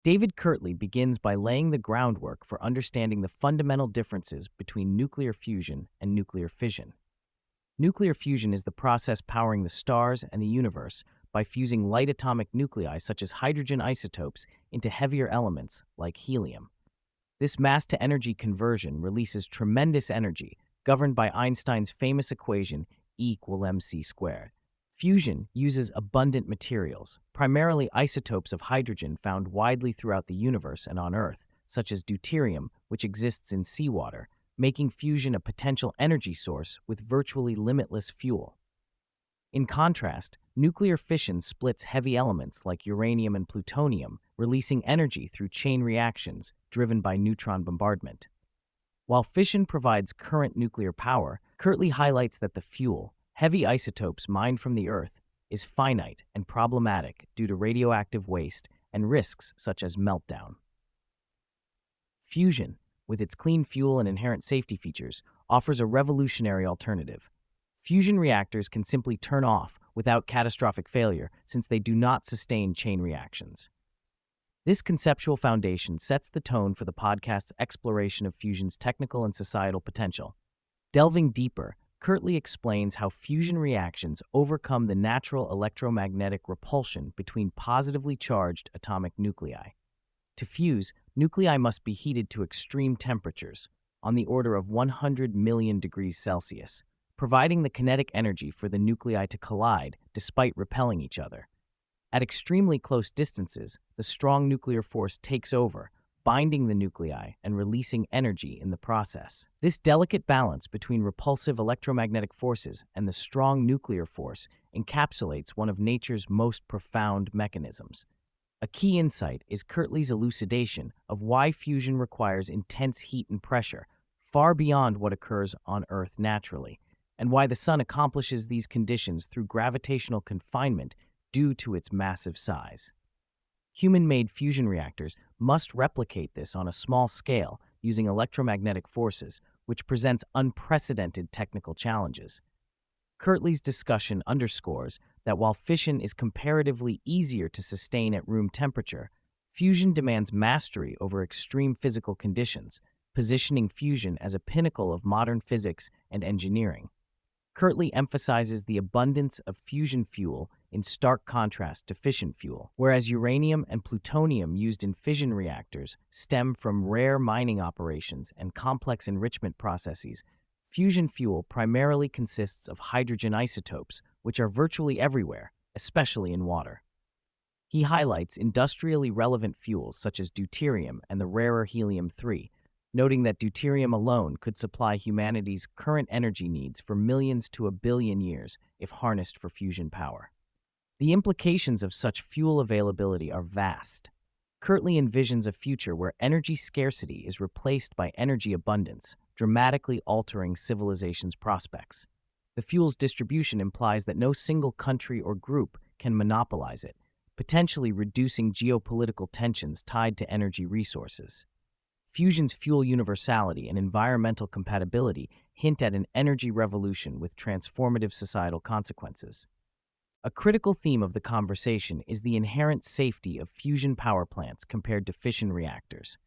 David Kirtley begins by laying the groundwork for understanding the fundamental differences between nuclear fusion and nuclear fission. Nuclear fusion is the process powering the stars and the universe by fusing light atomic nuclei such as hydrogen isotopes into heavier elements like helium. This mass-to-energy conversion releases tremendous energy, governed by Einstein's famous equation E=mc². Fusion uses abundant materials, primarily isotopes of hydrogen found widely throughout the universe and on Earth, such as deuterium, which exists in seawater, making fusion a potential energy source with virtually limitless fuel. In contrast, nuclear fission splits heavy elements like uranium and plutonium, releasing energy through chain reactions driven by neutron bombardment. While fission provides current nuclear power, Kirtley highlights that the fuel, heavy isotopes mined from the Earth, is finite and problematic due to radioactive waste and risks such as meltdown. Fusion, with its clean fuel and inherent safety features, offers a revolutionary alternative. Fusion reactors can simply turn off without catastrophic failure since they do not sustain chain reactions. This conceptual foundation sets the tone for the podcast's exploration of fusion's technical and societal potential. Delving deeper, Kirtley explains how fusion reactions overcome the natural electromagnetic repulsion between positively charged atomic nuclei. To fuse, nuclei must be heated to extreme temperatures, on the order of 100 million degrees Celsius, providing the kinetic energy for the nuclei to collide despite repelling each other. At extremely close distances, the strong nuclear force takes over, binding the nuclei and releasing energy in the process. This delicate balance between repulsive electromagnetic forces and the strong nuclear force encapsulates one of nature's most profound mechanisms. A key insight is Kirtley's elucidation of why fusion requires intense heat and pressure, far beyond what occurs on Earth naturally, and why the Sun accomplishes these conditions through gravitational confinement due to its massive size. Human-made fusion reactors must replicate this on a small scale using electromagnetic forces, which presents unprecedented technical challenges. Kirtley's discussion underscores that while fission is comparatively easier to sustain at room temperature, fusion demands mastery over extreme physical conditions, positioning fusion as a pinnacle of modern physics and engineering. Kirtley emphasizes the abundance of fusion fuel in stark contrast to fission fuel. Whereas uranium and plutonium used in fission reactors stem from rare mining operations and complex enrichment processes, fusion fuel primarily consists of hydrogen isotopes, which are virtually everywhere, especially in water. He highlights industrially relevant fuels such as deuterium and the rarer helium-3, noting that deuterium alone could supply humanity's current energy needs for millions to a billion years if harnessed for fusion power. The implications of such fuel availability are vast. Kirtley envisions a future where energy scarcity is replaced by energy abundance, dramatically altering civilization's prospects. The fuel's distribution implies that no single country or group can monopolize it, potentially reducing geopolitical tensions tied to energy resources. Fusion's fuel universality and environmental compatibility hint at an energy revolution with transformative societal consequences. A critical theme of the conversation is the inherent safety of fusion power plants compared to fission reactors.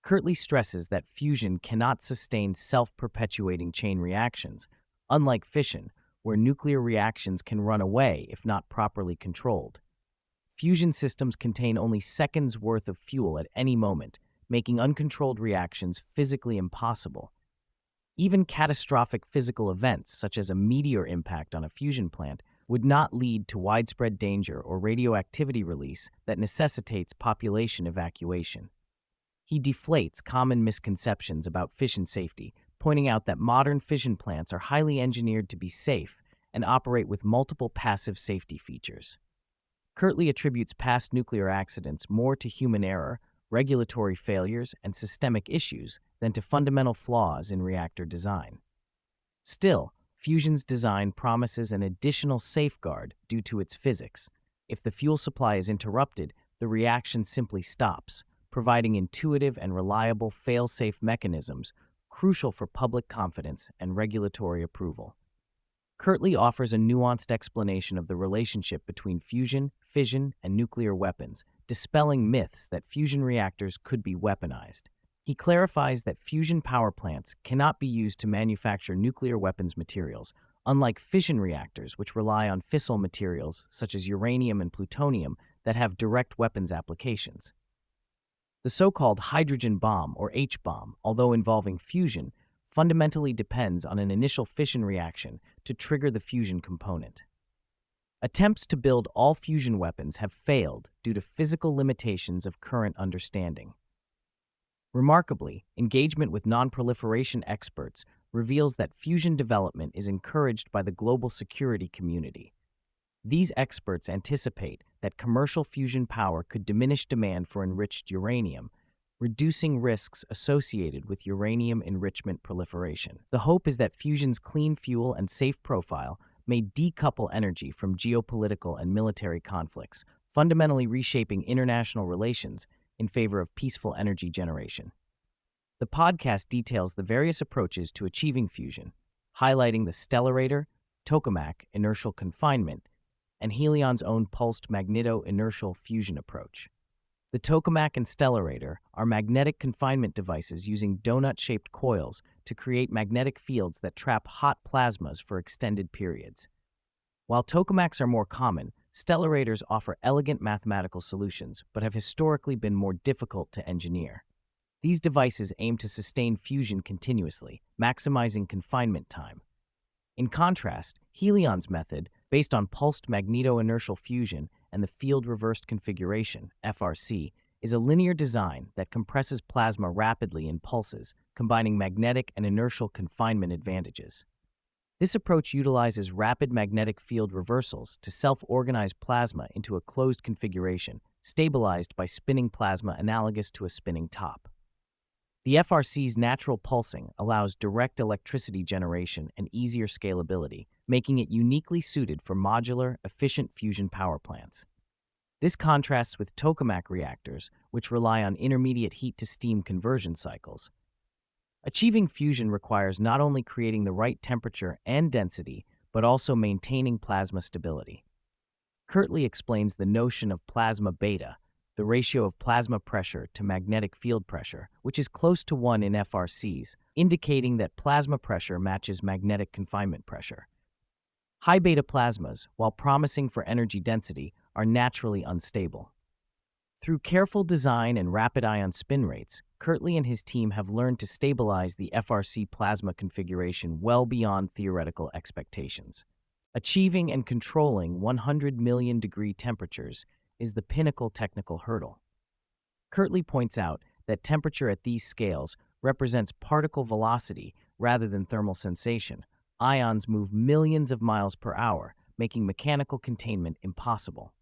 Kirtley stresses that fusion cannot sustain self-perpetuating chain reactions, unlike fission, where nuclear reactions can run away if not properly controlled. Fusion systems contain only seconds' worth of fuel at any moment, making uncontrolled reactions physically impossible. Even catastrophic physical events, such as a meteor impact on a fusion plant, would not lead to widespread danger or radioactivity release that necessitates population evacuation. He deflates common misconceptions about fission safety, pointing out that modern fission plants are highly engineered to be safe and operate with multiple passive safety features. Kirtley attributes past nuclear accidents more to human error, regulatory failures, and systemic issues than to fundamental flaws in reactor design. Still, fusion's design promises an additional safeguard due to its physics. If the fuel supply is interrupted, the reaction simply stops, providing intuitive and reliable fail-safe mechanisms crucial for public confidence and regulatory approval. Kirtley offers a nuanced explanation of the relationship between fusion, fission, and nuclear weapons, dispelling myths that fusion reactors could be weaponized. He clarifies that fusion power plants cannot be used to manufacture nuclear weapons materials, unlike fission reactors, which rely on fissile materials such as uranium and plutonium that have direct weapons applications. The so-called hydrogen bomb, or H-bomb, although involving fusion, fundamentally depends on an initial fission reaction to trigger the fusion component. Attempts to build all fusion weapons have failed due to physical limitations of current understanding. Remarkably, engagement with non-proliferation experts reveals that fusion development is encouraged by the global security community. These experts anticipate that commercial fusion power could diminish demand for enriched uranium, reducing risks associated with uranium enrichment proliferation. The hope is that fusion's clean fuel and safe profile may decouple energy from geopolitical and military conflicts, fundamentally reshaping international relations in favor of peaceful energy generation. The podcast details the various approaches to achieving fusion, highlighting the stellarator, tokamak inertial confinement, and Helion's own pulsed magneto-inertial fusion approach. The tokamak and stellarator are magnetic confinement devices using donut-shaped coils to create magnetic fields that trap hot plasmas for extended periods. While tokamaks are more common, stellarators offer elegant mathematical solutions but have historically been more difficult to engineer. These devices aim to sustain fusion continuously, maximizing confinement time. In contrast, Helion's method, based on pulsed magneto-inertial fusion and the field-reversed configuration, FRC, is a linear design that compresses plasma rapidly in pulses, combining magnetic and inertial confinement advantages. This approach utilizes rapid magnetic field reversals to self-organize plasma into a closed configuration, stabilized by spinning plasma analogous to a spinning top. The FRC's natural pulsing allows direct electricity generation and easier scalability, making it uniquely suited for modular, efficient fusion power plants. This contrasts with tokamak reactors, which rely on intermediate heat-to-steam conversion cycles. Achieving fusion requires not only creating the right temperature and density, but also maintaining plasma stability. Kirtley explains the notion of plasma beta, the ratio of plasma pressure to magnetic field pressure, which is close to 1 in FRCs, indicating that plasma pressure matches magnetic confinement pressure. High beta plasmas, while promising for energy density, are naturally unstable. Through careful design and rapid ion spin rates, Kirtley and his team have learned to stabilize the FRC plasma configuration well beyond theoretical expectations. Achieving and controlling 100 million degree temperatures is the pinnacle technical hurdle. Kirtley points out that temperature at these scales represents particle velocity rather than thermal sensation. Ions move millions of miles per hour, making mechanical containment impossible.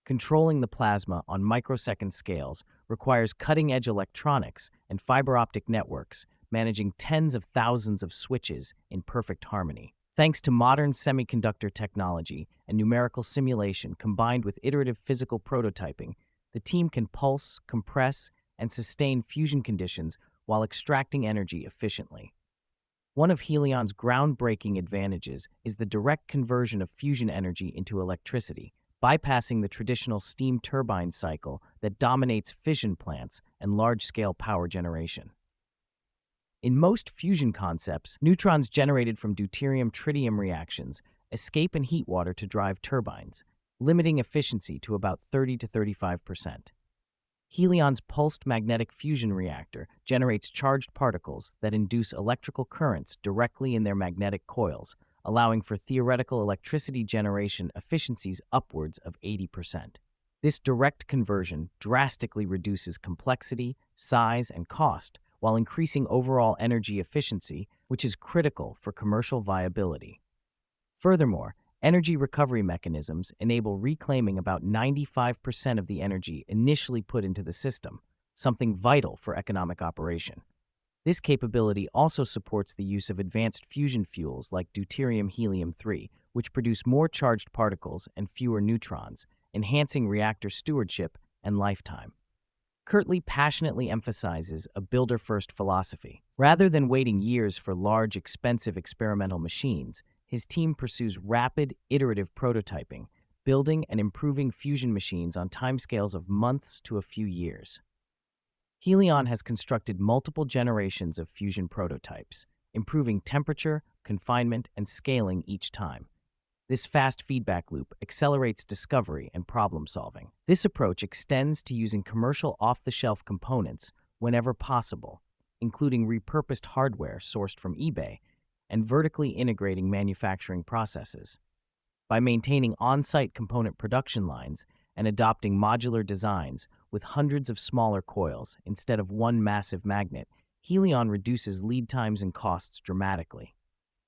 Controlling the plasma on microsecond scales requires cutting-edge electronics and fiber optic networks, managing tens of thousands of switches in perfect harmony. Thanks to modern semiconductor technology and numerical simulation combined with iterative physical prototyping, the team can pulse, compress, and sustain fusion conditions while extracting energy efficiently. One of Helion's groundbreaking advantages is the direct conversion of fusion energy into electricity, bypassing the traditional steam turbine cycle that dominates fission plants and large-scale power generation. In most fusion concepts, neutrons generated from deuterium-tritium reactions escape in heat water to drive turbines, limiting efficiency to about 30 to 35%. Helion's pulsed magnetic fusion reactor generates charged particles that induce electrical currents directly in their magnetic coils, allowing for theoretical electricity generation efficiencies upwards of 80%. This direct conversion drastically reduces complexity, size, and cost, while increasing overall energy efficiency, which is critical for commercial viability. Furthermore, energy recovery mechanisms enable reclaiming about 95% of the energy initially put into the system, something vital for economic operation. This capability also supports the use of advanced fusion fuels like deuterium-helium-3, which produce more charged particles and fewer neutrons, enhancing reactor stewardship and lifetime. Kirtley passionately emphasizes a builder-first philosophy. Rather than waiting years for large, expensive experimental machines, his team pursues rapid, iterative prototyping, building and improving fusion machines on timescales of months to a few years. Helion has constructed multiple generations of fusion prototypes, improving temperature, confinement, and scaling each time. This fast feedback loop accelerates discovery and problem solving. This approach extends to using commercial off-the-shelf components whenever possible, including repurposed hardware sourced from eBay and vertically integrating manufacturing processes. By maintaining on-site component production lines and adopting modular designs with hundreds of smaller coils instead of one massive magnet, Helion reduces lead times and costs dramatically.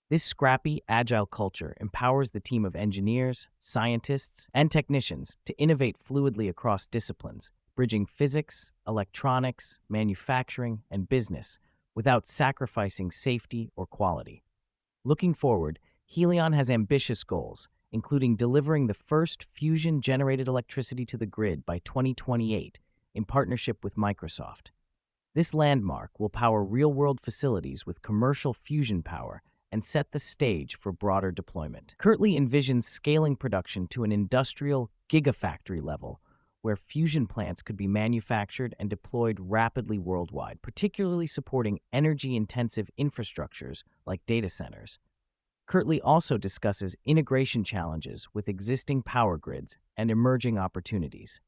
This scrappy, agile culture empowers the team of engineers, scientists, and technicians to innovate fluidly across disciplines, bridging physics, electronics, manufacturing, and business without sacrificing safety or quality. Looking forward, Helion has ambitious goals, including delivering the first fusion-generated electricity to the grid by 2028 in partnership with Microsoft. This landmark will power real-world facilities with commercial fusion power and set the stage for broader deployment. Kirtley envisions scaling production to an industrial gigafactory level, where fusion plants could be manufactured and deployed rapidly worldwide, particularly supporting energy-intensive infrastructures like data centers. Kirtley also discusses integration challenges with existing power grids and emerging opportunities.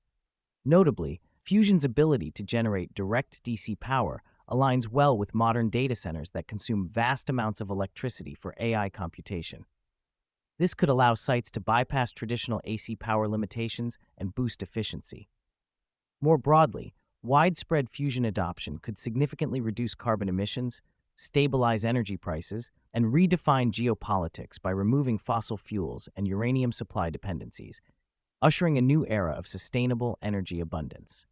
Notably, fusion's ability to generate direct DC power aligns well with modern data centers that consume vast amounts of electricity for AI computation. This could allow sites to bypass traditional AC power limitations and boost efficiency. More broadly, widespread fusion adoption could significantly reduce carbon emissions, stabilize energy prices, and redefine geopolitics by removing fossil fuels and uranium supply dependencies, ushering a new era of sustainable energy abundance.